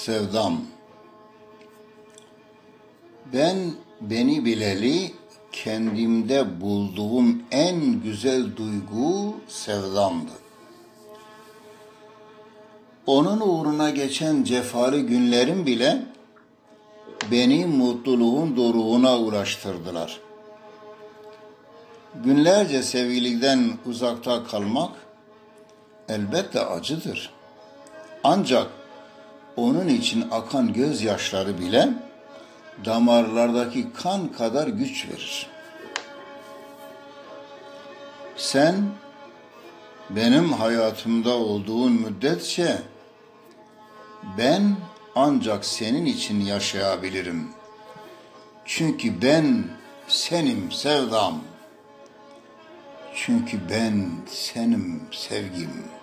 Sevdam. Ben beni bileli kendimde bulduğum en güzel duygu sevdamdı. Onun uğruna geçen cefalı günlerim bile beni mutluluğun doruğuna ulaştırdılar. Günlerce sevgilikten uzakta kalmak elbette acıdır. Ancak onun için akan gözyaşları bile damarlardaki kan kadar güç verir. Sen benim hayatımda olduğun müddetçe ben ancak senin için yaşayabilirim. Çünkü ben senim sevdam. Çünkü ben senim sevgim.